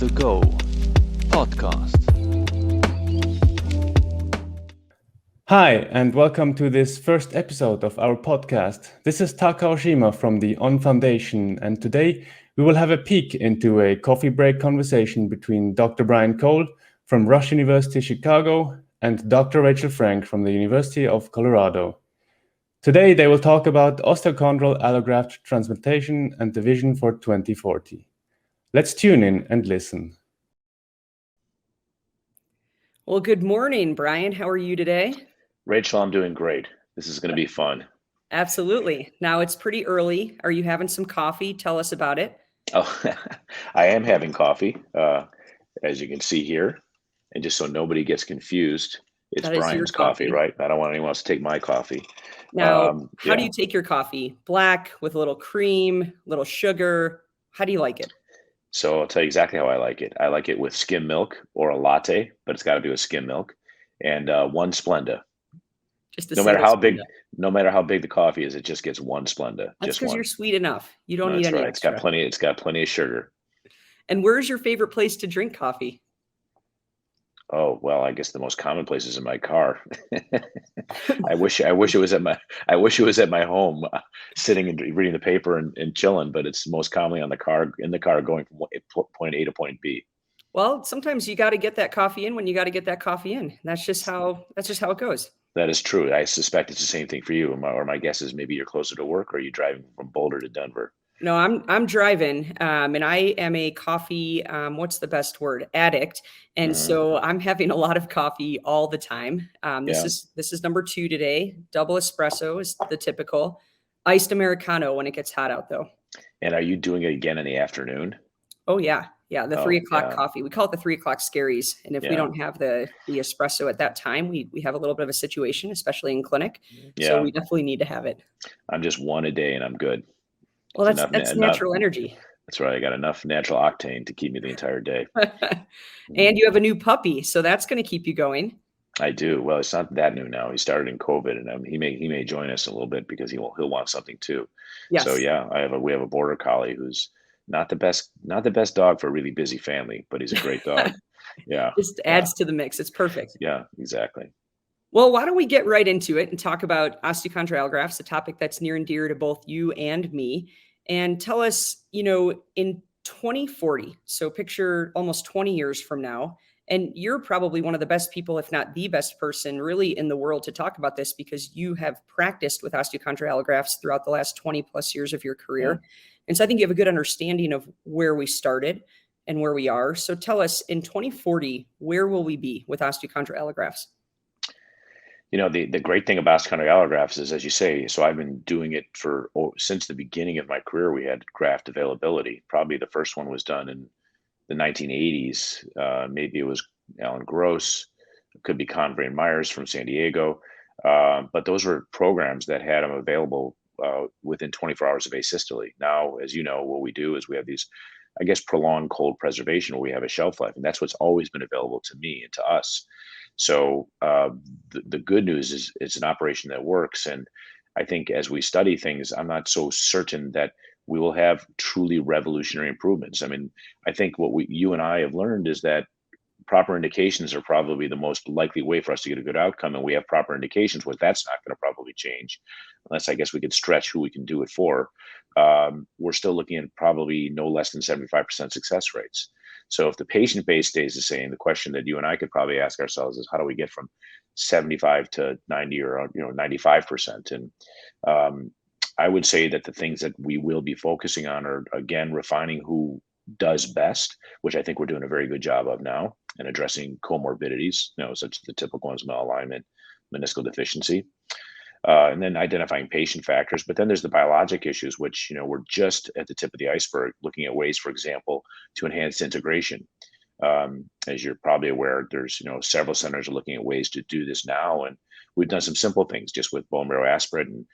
ONtheGo Podcast. Hi, and welcome to this first episode of our podcast. This is Taka Oshima from the On Foundation, and today we will have a peek into a coffee break conversation between Dr. Brian Cole from Rush University Chicago and Dr. Rachel Frank from the University of Colorado. Today they will talk about osteochondral allograft transplantation and the vision for 2040. Let's tune in and listen. Well, good morning, Brian. How are you today? Rachel, I'm doing great. This is going to be fun. Absolutely. Now it's pretty early. Are you having some coffee? Tell us about it. Oh, I am having coffee, as you can see here. And just so nobody gets confused, it's Brian's coffee, right? I don't want anyone else to take my coffee. Now, how do you take your coffee? Black with a little cream, little sugar? How do you like it? So I'll tell you exactly how I like it. I like it with skim milk or a latte, but it's got to be with skim milk, and one Splenda. No matter how big the coffee is, it just gets one Splenda. That's because you're sweet enough. You don't need any extra. It's got plenty of sugar. And where's your favorite place to drink coffee? Oh, well, I guess the most common place is in my car. I wish it was at my home, sitting and reading the paper and chilling, but it's most commonly in the car going from point A to point B. Well, sometimes you got to get that coffee in when you got to get that coffee in. That's just how it goes. That is true. I suspect it's the same thing for you. Or my guess is maybe you're closer to work, or are you driving from Boulder to Denver? No, I'm driving, and I am a coffee, what's the best word? Addict. And so I'm having a lot of coffee all the time. This is number 2 today. Double espresso is the typical. Iced Americano when it gets hot out, though. And are you doing it again in the afternoon? Oh, yeah. Yeah, the 3 o'clock coffee. We call it the 3 o'clock scaries. And if we don't have the espresso at that time, we have a little bit of a situation, especially in clinic. Yeah. So we definitely need to have it. I'm just 1 a day and I'm good. Well, that's natural energy. That's right. I got enough natural octane to keep me the entire day. And you have a new puppy, so that's going to keep you going. I do. Well, it's not that new now. He started in COVID, and he may join us a little bit because he'll want something too. Yes. So yeah, we have a border collie who's not the best dog for a really busy family, but he's a great dog. Yeah. Just adds to the mix. It's perfect. Yeah, exactly. Well, why don't we get right into it and talk about osteochondral allografts, a topic that's near and dear to both you and me, and tell us, in 2040, so picture almost 20 years from now, and you're probably one of the best people, if not the best person really in the world to talk about this because you have practiced with osteochondral allografts throughout the last 20 plus years of your career. Yeah. And so I think you have a good understanding of where we started and where we are. So tell us, in 2040, where will we be with osteochondral allografts? The great thing about osteochondral allografts is, as you say, so I've been doing it since the beginning of my career. We had graft availability. Probably the first one was done in the 1980s. Maybe it was Alan Gross. It could be Conway and Myers from San Diego. But those were programs that had them available within 24 hours of asystole. Now, as you know, what we do is we have these, I guess, prolonged cold preservation where we have a shelf life. And that's what's always been available to me and to us. So the good news is it's an operation that works. And I think as we study things, I'm not so certain that we will have truly revolutionary improvements. I mean, I think what you and I have learned is that proper indications are probably the most likely way for us to get a good outcome. And we have proper indications where that's not going to probably change unless I guess we could stretch who we can do it for. We're still looking at probably no less than 75% success rates. So if the patient base stays the same, the question that you and I could probably ask ourselves is how do we get from 75 to 90 or 95%? And I would say that the things that we will be focusing on are, again, refining who does best, which I think we're doing a very good job of now, and addressing comorbidities, such as the typical ones, malalignment, meniscal deficiency. And then identifying patient factors. But then there's the biologic issues, which, we're just at the tip of the iceberg, looking at ways, for example, to enhance integration. As you're probably aware, there's, several centers are looking at ways to do this now. And we've done some simple things just with bone marrow aspirate and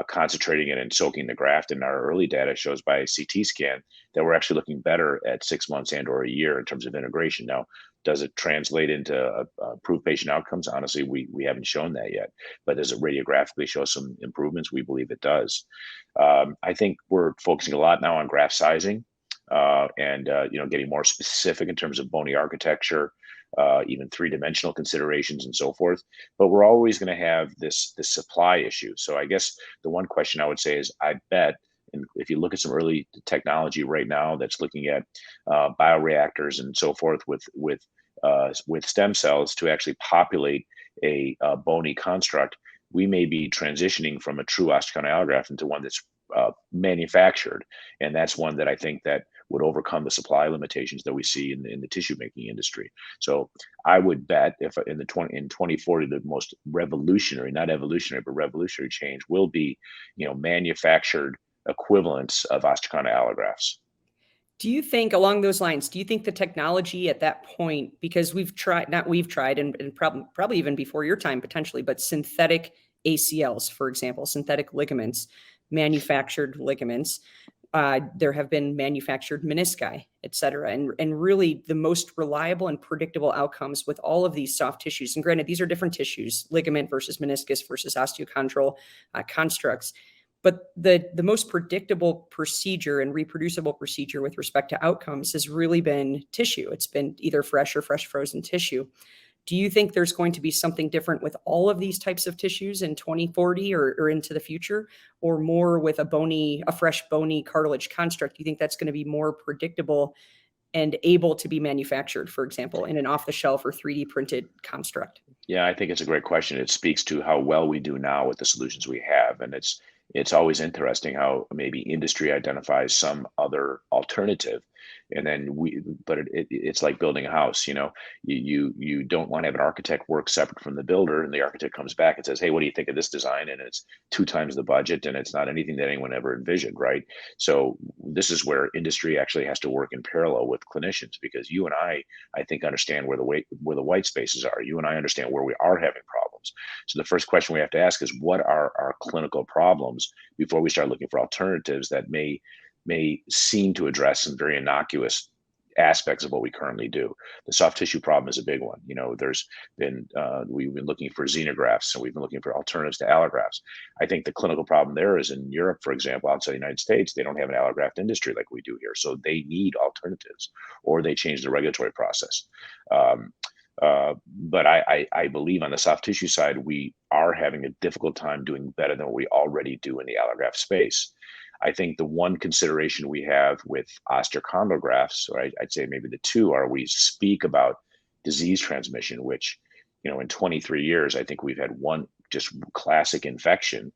concentrating it and soaking the graft. And our early data shows by a CT scan that we're actually looking better at 6 months and or a year in terms of integration. Now, does it translate into improved patient outcomes? Honestly, we haven't shown that yet. But does it radiographically show some improvements? We believe it does. I think we're focusing a lot now on graft sizing. getting more specific in terms of bony architecture, even three-dimensional considerations and so forth. But we're always going to have this supply issue. So I guess the one question I would say is, I bet, and if you look at some early technology right now that's looking at bioreactors and so forth with stem cells to actually populate a bony construct, we may be transitioning from a true osteochondral allograft into one that's manufactured, and that's one that I think that would overcome the supply limitations that we see in the tissue making industry. So I would bet if in 2040, the most revolutionary, not evolutionary, but revolutionary change will be, manufactured equivalents of osteochondral allografts. Do you think along those lines, do you think the technology at that point, because we've tried and probably even before your time potentially, but synthetic ACLs, for example, synthetic ligaments, manufactured ligaments, there have been manufactured menisci, et cetera, and really the most reliable and predictable outcomes with all of these soft tissues. And granted, these are different tissues, ligament versus meniscus versus osteochondral constructs. But the most predictable procedure and reproducible procedure with respect to outcomes has really been tissue. It's been either fresh or fresh frozen tissue. Do you think there's going to be something different with all of these types of tissues in 2040 or into the future, or more with a fresh bony cartilage construct? Do you think that's going to be more predictable and able to be manufactured, for example, in an off-the-shelf or 3D printed construct? Yeah, I think it's a great question. It speaks to how well we do now with the solutions we have. And it's always interesting how maybe industry identifies some other alternative, and then it's like building a house. You don't want to have an architect work separate from the builder, and the architect comes back and says, hey, what do you think of this design? And it's 2 times the budget, and it's not anything that anyone ever envisioned, right? So this is where industry actually has to work in parallel with clinicians, because you and I think, understand where the white spaces are. You and I understand where we are having problems. So the first question we have to ask is, what are our clinical problems, before we start looking for alternatives that may seem to address some very innocuous aspects of what we currently do. The soft tissue problem is a big one. We've been looking for xenografts, and we've been looking for alternatives to allografts. I think the clinical problem there is, in Europe, for example, outside the United States, they don't have an allograft industry like we do here. So they need alternatives, or they change the regulatory process. But I believe on the soft tissue side, we are having a difficult time doing better than what we already do in the allograft space. I think the one consideration we have with osteochondral grafts, or I'd say maybe the two, are we speak about disease transmission, which, in 23 years, I think we've had one just classic infection.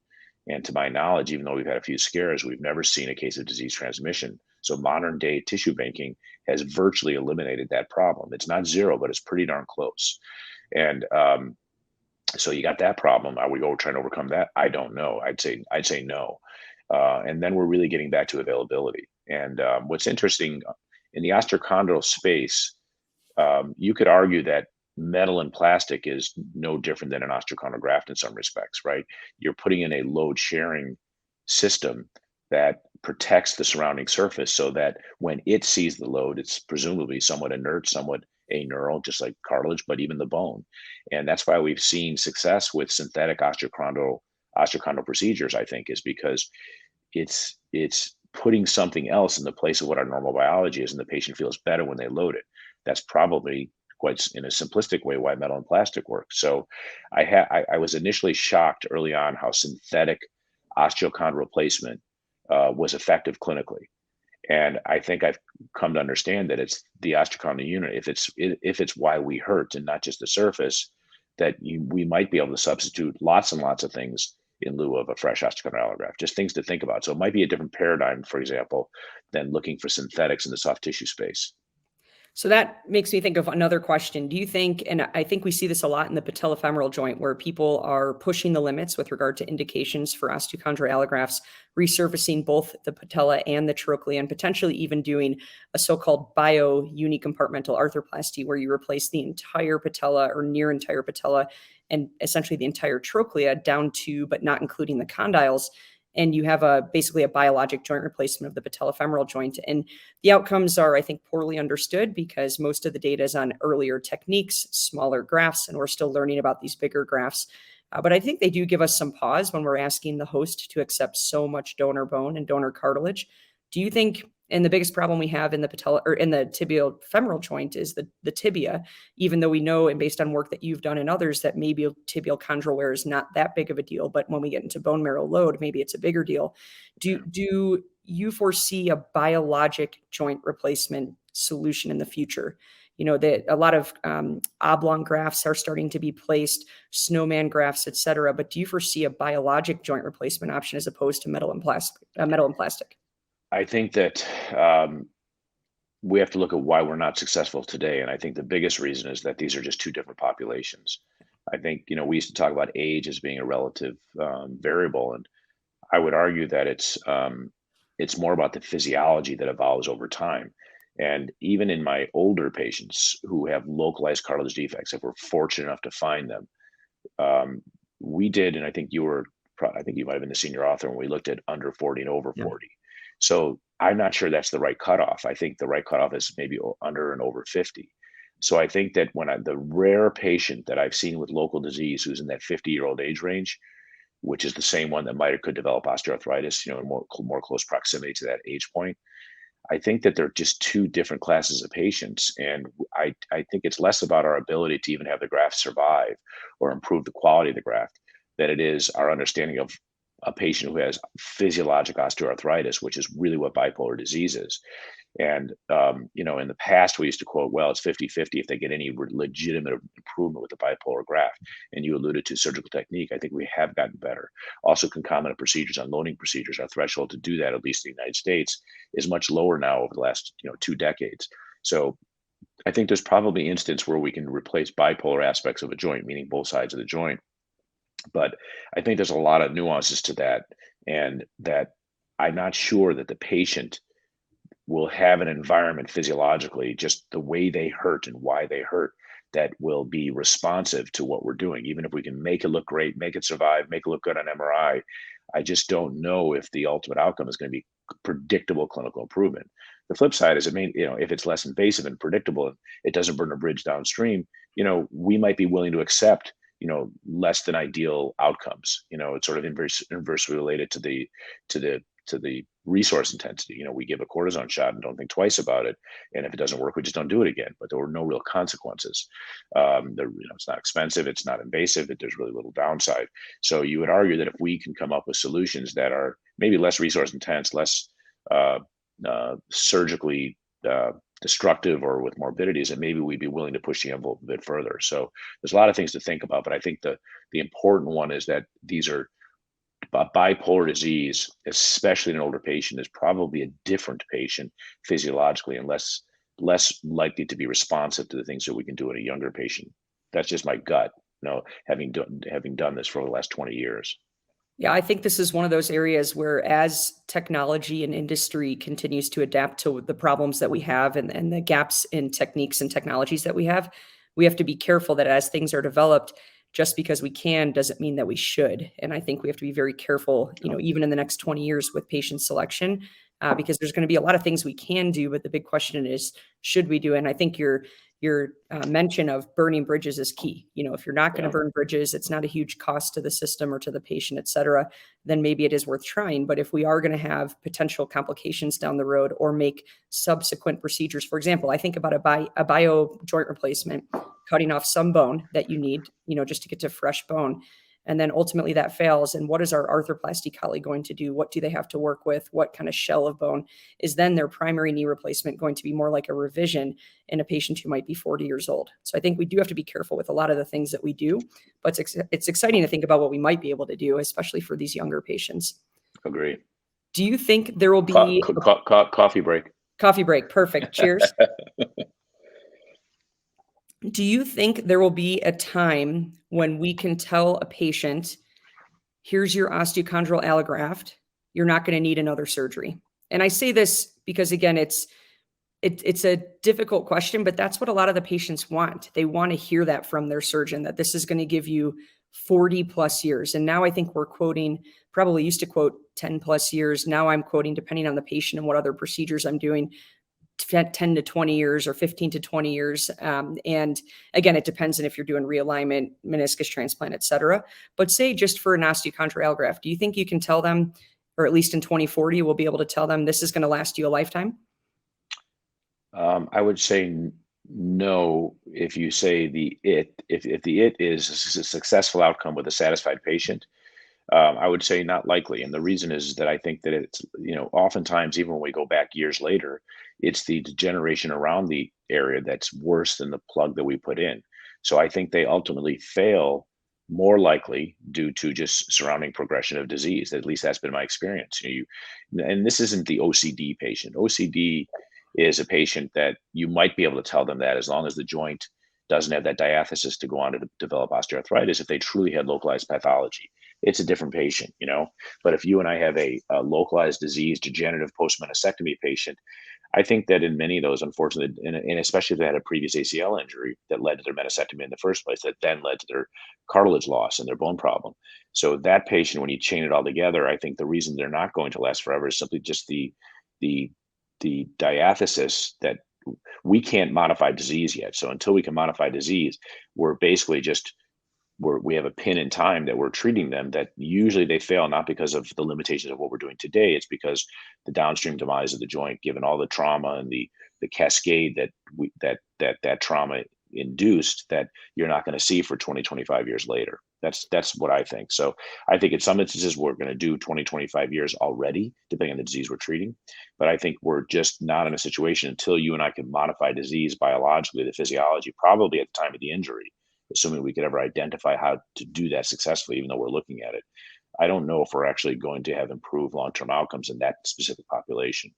And to my knowledge, even though we've had a few scares, we've never seen a case of disease transmission. So modern day tissue banking has virtually eliminated that problem. It's not zero, but it's pretty darn close. And so you got that problem. Are we trying to overcome that? I don't know. I'd say no. And then we're really getting back to availability. And what's interesting in the osteochondral space, you could argue that metal and plastic is no different than an osteochondral graft in some respects, right? You're putting in a load sharing system that protects the surrounding surface, so that when it sees the load, it's presumably somewhat inert, somewhat aneural, just like cartilage, but even the bone. And that's why we've seen success with synthetic osteochondral procedures, I think, is because it's putting something else in the place of what our normal biology is, and the patient feels better when they load it. That's probably, quite in a simplistic way, why metal and plastic work. So I was initially shocked early on how synthetic osteochondral replacement was effective clinically. And I think I've come to understand that it's the osteochondral unit. If it's why we hurt and not just the surface, that we might be able to substitute lots and lots of things in lieu of a fresh osteochondral allograft. Just things to think about. So it might be a different paradigm, for example, than looking for synthetics in the soft tissue space. So that makes me think of another question. Do you think, and I think we see this a lot in the patellofemoral joint, where people are pushing the limits with regard to indications for osteochondral allografts, resurfacing both the patella and the trochlea, and potentially even doing a so-called bio-unicompartmental arthroplasty, where you replace the entire patella or near entire patella and essentially the entire trochlea down to, but not including the condyles. And you have basically a biologic joint replacement of the patellofemoral joint. And the outcomes are, I think, poorly understood, because most of the data is on earlier techniques, smaller grafts, and we're still learning about these bigger grafts. But I think they do give us some pause when we're asking the host to accept so much donor bone and donor cartilage. Do you think, And the biggest problem we have in the patella or in the tibial femoral joint is the tibia, even though we know, and based on work that you've done and others, that maybe tibial chondral wear is not that big of a deal. But when we get into bone marrow load, maybe it's a bigger deal. Do you foresee a biologic joint replacement solution in the future? That a lot of oblong grafts are starting to be placed, snowman grafts, et cetera. But do you foresee a biologic joint replacement option as opposed to metal and plastic? I think that we have to look at why we're not successful today. And I think the biggest reason is that these are just two different populations. I think, we used to talk about age as being a relative variable. And I would argue that it's more about the physiology that evolves over time. And even in my older patients who have localized cartilage defects, if we're fortunate enough to find them, we did, and I think you might have been the senior author when we looked at under 40 and over 40. So I'm not sure that's the right cutoff. I think the right cutoff is maybe under and over 50. So I think that the rare patient that I've seen with local disease who's in that 50-year-old age range, which is the same one that could develop osteoarthritis, in more close proximity to that age point, I think that they're just two different classes of patients. And I think it's less about our ability to even have the graft survive or improve the quality of the graft than it is our understanding of a patient who has physiologic osteoarthritis, which is really what bipolar disease is. And, in the past, we used to quote, well, it's 50-50 if they get any legitimate improvement with the bipolar graft. And you alluded to surgical technique. I think we have gotten better. Also, concomitant procedures, unloading procedures, our threshold to do that, at least in the United States, is much lower now over the last 2 decades. So I think there's probably instance where we can replace bipolar aspects of a joint, meaning both sides of the joint. But I think there's a lot of nuances to that, and that I'm not sure that the patient will have an environment physiologically, just the way they hurt and why they hurt, that will be responsive to what we're doing. Even if we can make it look great, make it survive, make it look good on MRI, I just don't know if the ultimate outcome is going to be predictable clinical improvement. The flip side is, if it's less invasive and predictable, and it doesn't burn a bridge downstream, we might be willing to accept less than ideal outcomes. It's sort of inversely related to the resource intensity. We give a cortisone shot and don't think twice about it, and if it doesn't work, we just don't do it again. But there were no real consequences. It's not expensive, it's not invasive, there's really little downside. So you would argue that if we can come up with solutions that are maybe less resource intense, less surgically destructive or with morbidities, and maybe we'd be willing to push the envelope a bit further. So there's a lot of things to think about, but I think the important one is that these are bipolar disease, especially in an older patient, is probably a different patient physiologically and less likely to be responsive to the things that we can do in a younger patient. That's just my gut, having done this for the last 20 years. Yeah, I think this is one of those areas where, as technology and industry continues to adapt to the problems that we have and the gaps in techniques and technologies that we have to be careful that as things are developed, just because we can doesn't mean that we should. And I think we have to be very careful, even in the next 20 years with patient selection, because there's going to be a lot of things we can do, but the big question is, should we do it? And I think your mention of burning bridges is key. If you're not going to burn bridges, it's not a huge cost to the system or to the patient, et cetera, then maybe it is worth trying. But if we are going to have potential complications down the road or make subsequent procedures, for example, I think about a bio joint replacement, cutting off some bone that you need, just to get to fresh bone. And then ultimately that fails. And what is our arthroplasty colleague going to do? What do they have to work with? What kind of shell of bone? Is then their primary knee replacement going to be more like a revision in a patient who might be 40 years old? So I think we do have to be careful with a lot of the things that we do, but it's exciting to think about what we might be able to do, especially for these younger patients. Agree. Do you think there will be coffee break? Coffee break. Perfect. Cheers. Do you think there will be a time when we can tell a patient, here's your osteochondral allograft, you're not going to need another surgery? And I say this because, again, it's a difficult question, but that's what a lot of the patients want. They want to hear that from their surgeon, that this is going to give you 40 plus years. And now I think we're quoting, probably used to quote 10 plus years. Now I'm quoting, depending on the patient and what other procedures I'm doing, 10 to 20 years or 15 to 20 years. And again, it depends on if you're doing realignment, meniscus transplant, et cetera. But say just for an osteochondral allograft, do you think you can tell them or at least in 2040, we'll be able to tell them this is going to last you a lifetime? I would say no. If you say if the it is a successful outcome with a satisfied patient, I would say not likely. And the reason is that I think that it's, oftentimes, even when we go back years later, it's the degeneration around the area that's worse than the plug that we put in. So I think they ultimately fail more likely due to just surrounding progression of disease. At least that's been my experience. And this isn't the OCD patient. OCD is a patient that you might be able to tell them that as long as the joint doesn't have that diathesis to go on to develop osteoarthritis, if they truly had localized pathology, it's a different patient, But if you and I have a localized disease, degenerative post-meniscectomy patient, I think that in many of those, unfortunately, and especially if they had a previous ACL injury that led to their meniscectomy in the first place, that then led to their cartilage loss and their bone problem. So that patient, when you chain it all together, I think the reason they're not going to last forever is simply just the diathesis that we can't modify disease yet. So until we can modify disease, we're basically just we have a pin in time that we're treating them, that usually they fail, not because of the limitations of what we're doing today. It's because the downstream demise of the joint, given all the trauma and the cascade that trauma induced, that you're not going to see for 20, 25 years later. That's what I think. So I think in some instances we're going to do 20, 25 years already, depending on the disease we're treating. But I think we're just not in a situation until you and I can modify disease biologically, the physiology, probably at the time of the injury, assuming we could ever identify how to do that successfully, even though we're looking at it. I don't know if we're actually going to have improved long-term outcomes in that specific population.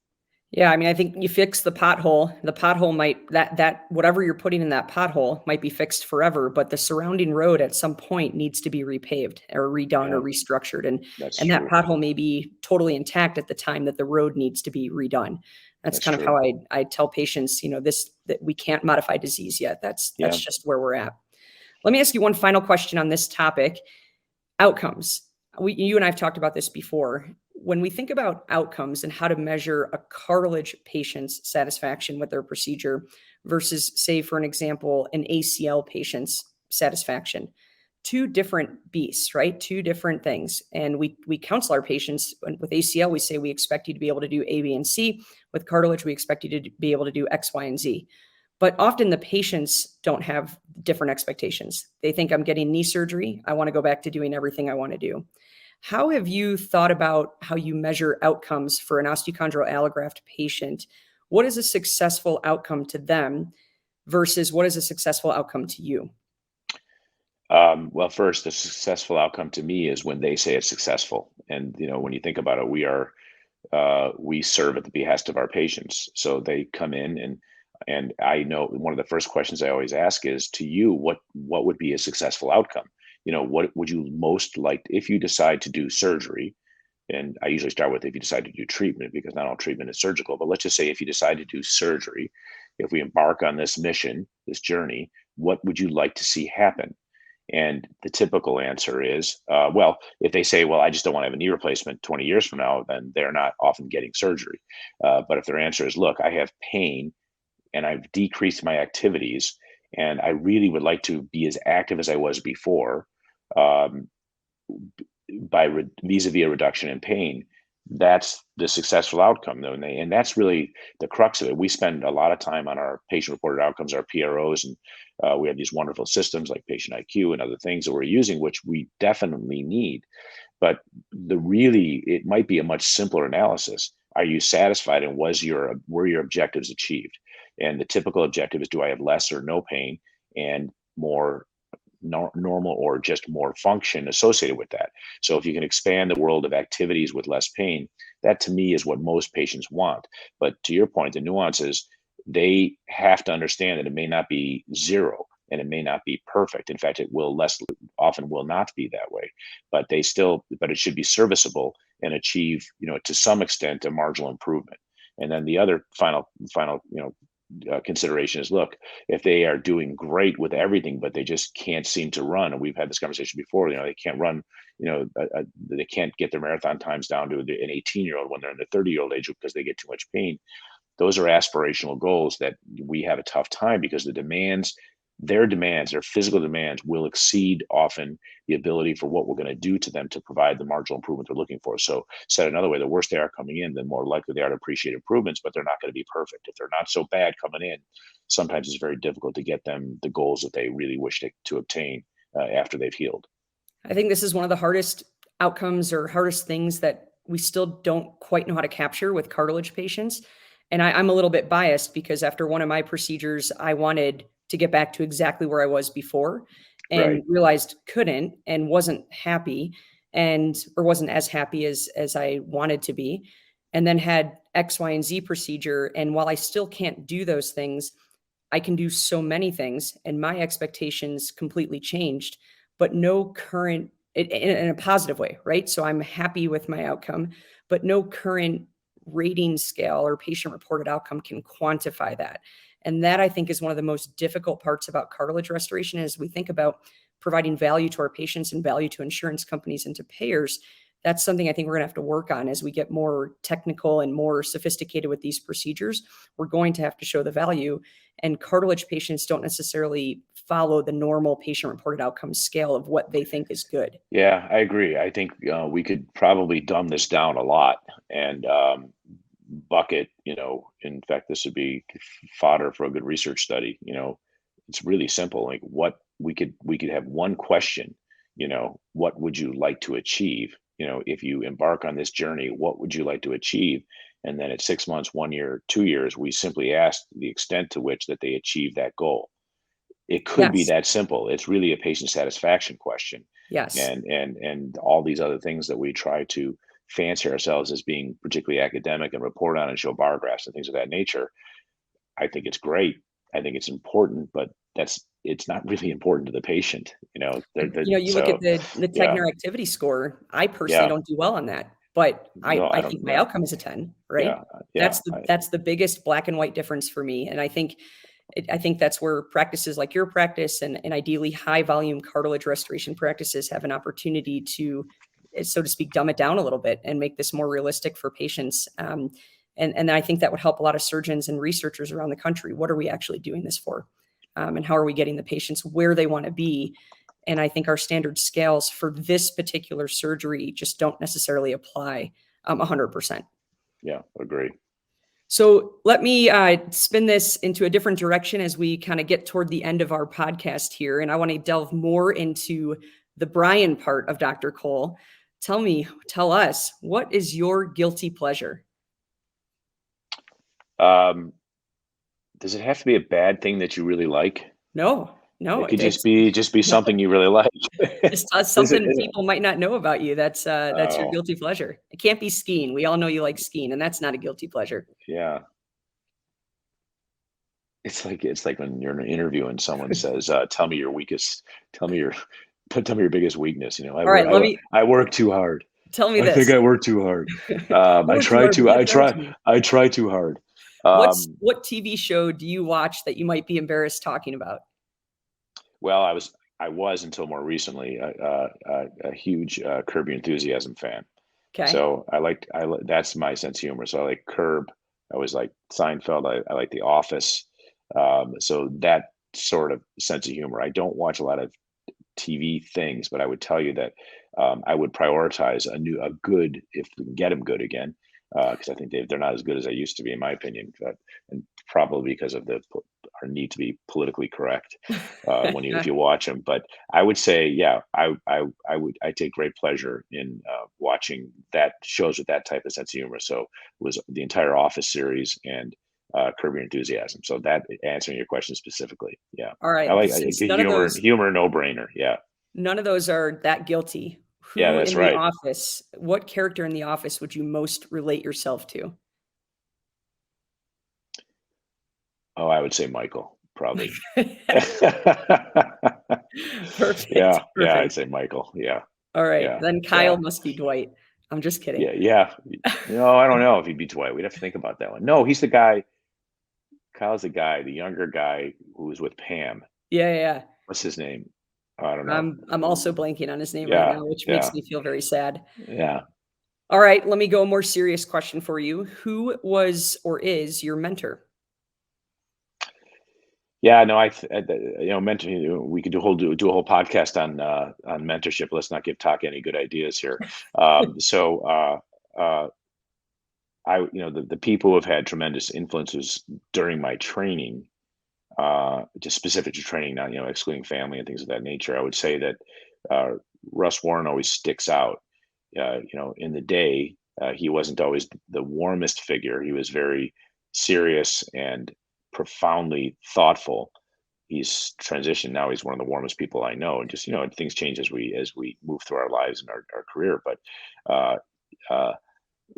Yeah, I mean, I think you fix the pothole. The pothole might, that whatever you're putting in that pothole might be fixed forever, but the surrounding road at some point needs to be repaved or redone or restructured. And that pothole may be totally intact at the time that the road needs to be redone. That's kind of how I tell patients, that we can't modify disease yet. That's just where we're at. Let me ask you one final question on this topic. Outcomes. You and I have talked about this before. When we think about outcomes and how to measure a cartilage patient's satisfaction with their procedure versus, say, for an example, an ACL patient's satisfaction, two different beasts, right? Two different things. And we counsel our patients with ACL. We say we expect you to be able to do A, B, and C. With cartilage, we expect you to be able to do X, Y, and Z. But often the patients don't have different expectations. They think, I'm getting knee surgery, I want to go back to doing everything I want to do. How have you thought about how you measure outcomes for an osteochondral allograft patient? What is a successful outcome to them versus what is a successful outcome to you? Well, first, the successful outcome to me is when they say it's successful. And, when you think about it, we serve at the behest of our patients. So they come in and I know one of the first questions I always ask is, to you, what would be a successful outcome? What would you most like if you decide to do surgery? And I usually start with if you decide to do treatment, because not all treatment is surgical. But let's just say if you decide to do surgery, if we embark on this mission, this journey, what would you like to see happen? And the typical answer is, well, if they say, well, I just don't want to have a knee replacement 20 years from now, then they're not often getting surgery. But if their answer is, look, I have pain and I've decreased my activities, and I really would like to be as active as I was before, vis-a-vis a reduction in pain, that's the successful outcome, though. And that's really the crux of it. We spend a lot of time on our patient-reported outcomes, our PROs, and we have these wonderful systems like Patient IQ and other things that we're using, which we definitely need. But it might be a much simpler analysis. Are you satisfied, and were your objectives achieved? And the typical objective is, do I have less or no pain and more normal or just more function associated with that? So if you can expand the world of activities with less pain, that to me is what most patients want. But to your point, the nuance is they have to understand that it may not be zero and it may not be perfect. In fact, it will less often will not be that way, but it should be serviceable and achieve, to some extent, a marginal improvement. And then the other final, consideration is, look, if they are doing great with everything, but they just can't seem to run, and we've had this conversation before, they can't run, they can't get their marathon times down to an 18-year-old when they're in the 30-year-old age because they get too much pain. Those are aspirational goals that we have a tough time, because the demands their demands, their physical demands, will exceed often the ability for what we're going to do to them to provide the marginal improvement they're looking for. So said another way, the worse they are coming in, the more likely they are to appreciate improvements, but they're not going to be perfect. If they're not so bad coming in, sometimes it's very difficult to get them the goals that they really wish to obtain after they've healed. I think this is one of the hardest outcomes or hardest things that we still don't quite know how to capture with cartilage patients. And I'm a little bit biased because after one of my procedures, I wanted to get back to exactly where I was before and realized couldn't and wasn't happy or wasn't as happy as I wanted to be. And then had X, Y, and Z procedure. And while I still can't do those things, I can do so many things. And my expectations completely changed, but no current in a positive way, right? So I'm happy with my outcome, but no current rating scale or patient reported outcome can quantify that. And that, I think, is one of the most difficult parts about cartilage restoration as we think about providing value to our patients and value to insurance companies and to payers. That's something I think we're going to have to work on as we get more technical and more sophisticated with these procedures. We're going to have to show the value, and cartilage patients don't necessarily follow the normal patient reported outcome scale of what they think is good. Yeah, I agree. I think we could probably dumb this down a lot and bucket, in fact, this would be fodder for a good research study. It's really simple. Like what we could have one question, what would you like to achieve? If you embark on this journey, what would you like to achieve? And then at 6 months, 1 year, 2 years, we simply ask the extent to which that they achieve that goal. It could be that simple. It's really a patient satisfaction question. Yes. And all these other things that we try to fancy ourselves as being particularly academic and report on and show bar graphs and things of that nature. I think it's great. I think it's important, but it's not really important to the patient. You look at the Tegner activity score. I personally don't do well on that, but I think my outcome is a 10, right? That's the biggest black and white difference for me. And I think that's where practices like your practice and ideally high volume cartilage restoration practices have an opportunity to, so to speak, dumb it down a little bit and make this more realistic for patients. And I think that would help a lot of surgeons and researchers around the country. What are we actually doing this for? And how are we getting the patients where they want to be? And I think our standard scales for this particular surgery just don't necessarily apply 100%. Yeah, agree. So let me spin this into a different direction as we kind of get toward the end of our podcast here. And I want to delve more into the Brian part of Dr. Cole. Tell us, what is your guilty pleasure? Does it have to be a bad thing that you really like? No. It could just be something you really like. It's something people might not know about you. That's your guilty pleasure. It can't be skiing. We all know you like skiing, and that's not a guilty pleasure. Yeah. It's like when you're in an interview and someone says, tell me your biggest weakness. I work too hard. Tell me this. I think I work too hard. I try too hard. What TV show do you watch that you might be embarrassed talking about? Well, I was until more recently a huge Curb Your Enthusiasm fan. Okay. So that's my sense of humor. So I like Curb. I always like Seinfeld. I like The Office. So that sort of sense of humor. I don't watch a lot of TV things, but I would tell you that I would prioritize a good, if we can get them good again, because I think they're not as good as they used to be, in my opinion, and probably because of our need to be politically correct if you watch them. But I would say, I take great pleasure in watching that shows with that type of sense of humor. So it was the entire Office series and Curb Your Enthusiasm. So that answering your question specifically, yeah. All right. I like humor, no brainer. Yeah. None of those are that guilty. Who that's in right. The Office, what character in The Office would you most relate yourself to? Oh, I would say Michael, probably. Perfect. Yeah, I'd say Michael. Yeah. All right. Then Kyle must be Dwight. I'm just kidding. Yeah. No, I don't know if he'd be Dwight. We'd have to think about that one. No, he's the guy. Kyle's the guy, the younger guy who was with Pam. Yeah. What's his name? I don't know. I'm also blanking on his name right now, which makes me feel very sad. Yeah. All right. Let me go a more serious question for you. Who was or is your mentor? Yeah, no, we could do a whole podcast on mentorship. Let's not give Taka any good ideas here. So I, the people who have had tremendous influences during my training, just specific to training, not excluding family and things of that nature. I would say that uh, Russ Warren always sticks out. In the day, he wasn't always the warmest figure. He was very serious and profoundly thoughtful. He's transitioned now. He's one of the warmest people I know, and just things change as we move through our lives and our career. But uh, uh,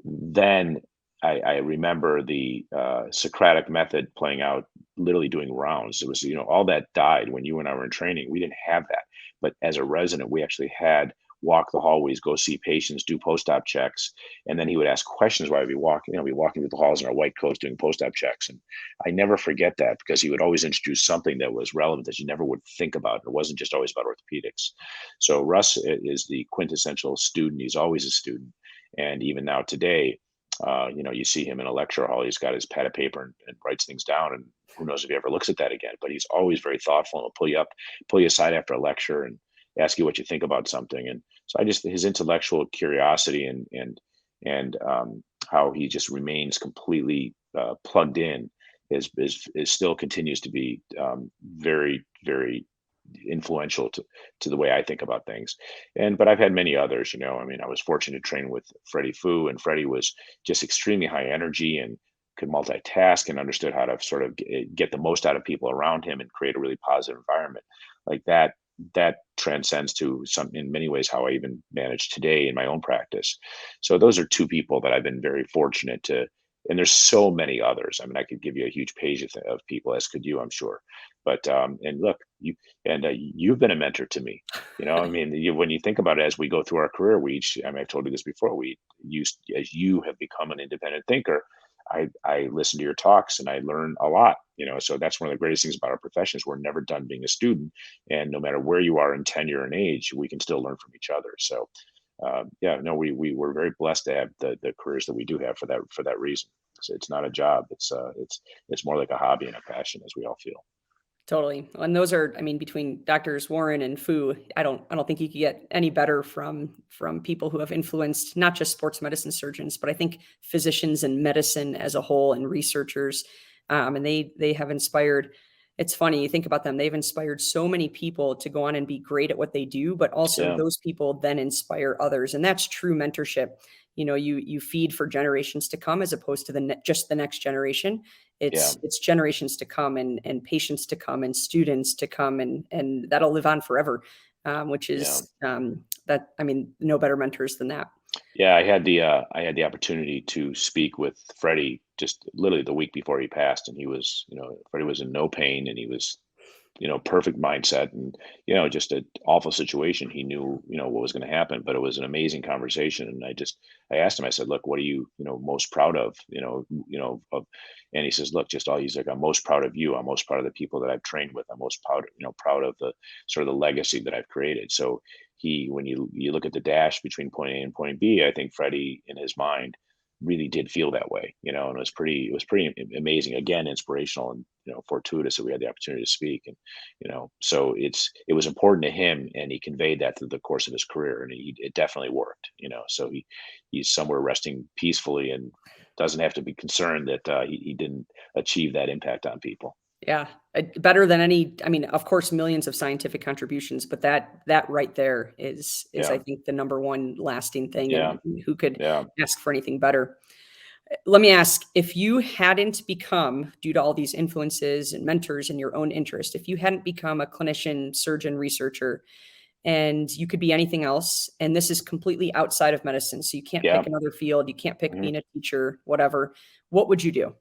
then I remember the Socratic method playing out, literally doing rounds. It was, all that died when you and I were in training. We didn't have that. But as a resident, we actually had walk the hallways, go see patients, do post-op checks. And then he would ask questions while we'd be walking, be walking through the halls in our white coats doing post-op checks. And I never forget that, because he would always introduce something that was relevant that you never would think about. It wasn't just always about orthopedics. So Russ is the quintessential student. He's always a student. And even now today, you see him in a lecture hall. He's got his pad of paper and writes things down. And who knows if he ever looks at that again. But he's always very thoughtful, and he'll pull you aside after a lecture and ask you what you think about something. And so his intellectual curiosity and how he just remains completely plugged in is still continues to be very, very influential to the way I think about things. But I've had many others. I was fortunate to train with Freddie Fu, and Freddie was just extremely high energy and could multitask and understood how to sort of get the most out of people around him and create a really positive environment. Like that transcends to in many ways how I even manage today in my own practice. So those are two people that I've been very fortunate to. And there's so many others. I could give you a huge page of people, as could you, I'm sure. But and look, you've been a mentor to me. When you think about it, as we go through our career, I've told you this before. As you have become an independent thinker, I listen to your talks and I learn a lot. So that's one of the greatest things about our profession is we're never done being a student, and no matter where you are in tenure and age, we can still learn from each other. So we were very blessed to have the careers that we do have for that reason. So it's not a job. It's more like a hobby and a passion, as we all feel. Totally. And those are, between Doctors Warren and Fu, I don't think you could get any better from people who have influenced not just sports medicine surgeons, but I think physicians and medicine as a whole, and researchers. And they have inspired. It's funny, you think about them, they've inspired so many people to go on and be great at what they do, but also those people then inspire others. And that's true mentorship. You feed for generations to come, as opposed to just the next generation. It's generations to come, and patients to come, and students to come, and that'll live on forever, which is no better mentors than that. Yeah, I had the opportunity to speak with Freddie just literally the week before he passed, and Freddie was in no pain, and he was, perfect mindset, and just an awful situation. He knew, what was going to happen, but it was an amazing conversation. And I asked him, I said, look, what are you, most proud of, and he says, look, he's like, I'm most proud of you. I'm most proud of the people that I've trained with. I'm most proud of the sort of the legacy that I've created. So when you look at the dash between point A and point B, I think Freddie, in his mind, really did feel that way, and it was pretty amazing, again, inspirational, and fortuitous that we had the opportunity to speak. And so it was important to him, and he conveyed that through the course of his career, and it definitely worked. So he's somewhere resting peacefully and doesn't have to be concerned that he didn't achieve that impact on people. Yeah, better than any. Of course, millions of scientific contributions, but that right there is I think the number one lasting thing. And who could ask for anything better? Let me ask, if you hadn't become, due to all these influences and mentors and your own interest, if you hadn't become a clinician, surgeon, researcher, and you could be anything else, and this is completely outside of medicine, so you can't pick another field, you can't pick being a teacher, whatever, what would you do?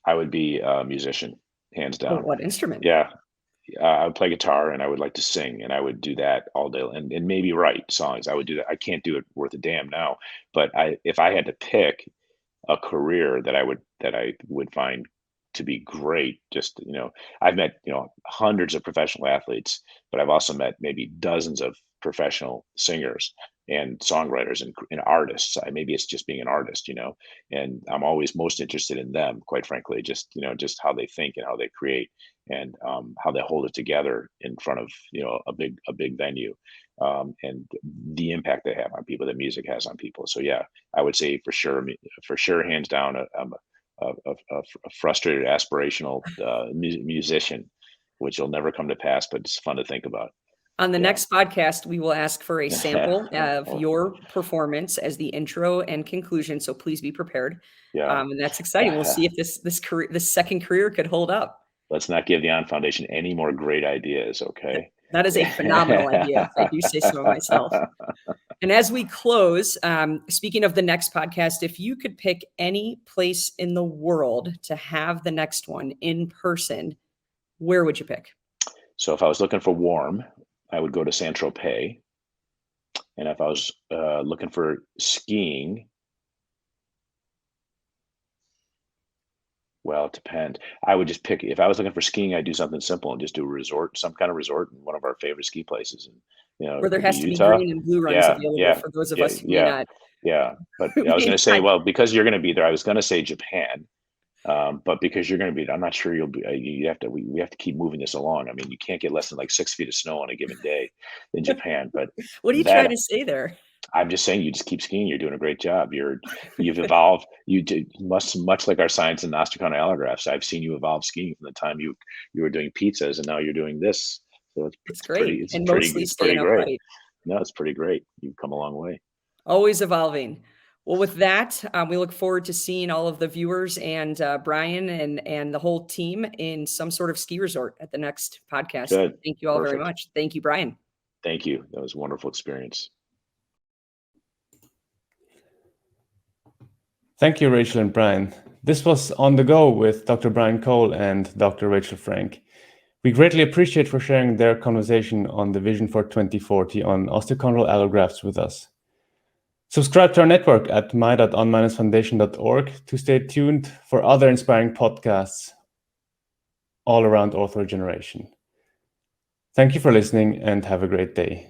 I would be a musician. Hands down. What instrument? Yeah. I would play guitar, and I would like to sing, and I would do that all day, and maybe write songs. I would do that. I can't do it worth a damn now, but if I had to pick a career that I would find to be great, I've met, hundreds of professional athletes, but I've also met maybe dozens of professional singers. and songwriters and artists. Maybe it's just being an artist, and I'm always most interested in them, quite frankly, just how they think and how they create, and how they hold it together in front of a big venue, and the impact they have on people, that music has on people. So yeah, I would say for sure, hands down, a frustrated aspirational musician, which will never come to pass, but it's fun to think about. On the next podcast, we will ask for a sample of your performance as the intro and conclusion. So please be prepared. Yeah. And that's exciting. We'll see if this second career could hold up. Let's not give the On Foundation any more great ideas, okay? That is a phenomenal idea, if I do say so myself. And as we close, speaking of the next podcast, if you could pick any place in the world to have the next one in person, where would you pick? So if I was looking for warm, I would go to Saint-Tropez. And if I was looking for skiing, well, it depends. I would just pick, if I was looking for skiing, I'd do something simple and just do a resort, some kind of resort in one of our favorite ski places. And, where there has to be Utah. green and blue runs available for those of us who may not. Yeah. But I was going to say, well, because you're going to be there, I was going to say Japan. But because you're going to be, I'm not sure you'll be. We have to keep moving this along. I mean, you can't get less than like 6 feet of snow on a given day in Japan. But what are you trying to say there? I'm just saying, you just keep skiing. You're doing a great job. You've evolved. You did much like our science and osteochondral allografts. I've seen you evolve skiing from the time you were doing pizzas, and now you're doing this. So it's great. It's pretty great. No, it's pretty great. You've come a long way. Always evolving. Well, with that, we look forward to seeing all of the viewers and Brian and the whole team in some sort of ski resort at the next podcast. Good. Thank you all very much. Thank you, Brian. Thank you. That was a wonderful experience. Thank you, Rachel and Brian. This was On the Go with Dr. Brian Cole and Dr. Rachel Frank. We greatly appreciate for sharing their conversation on the vision for 2040 on osteochondral allografts with us. Subscribe to our network at my.on-foundation.org to stay tuned for other inspiring podcasts all around orthoregeneration. Thank you for listening and have a great day.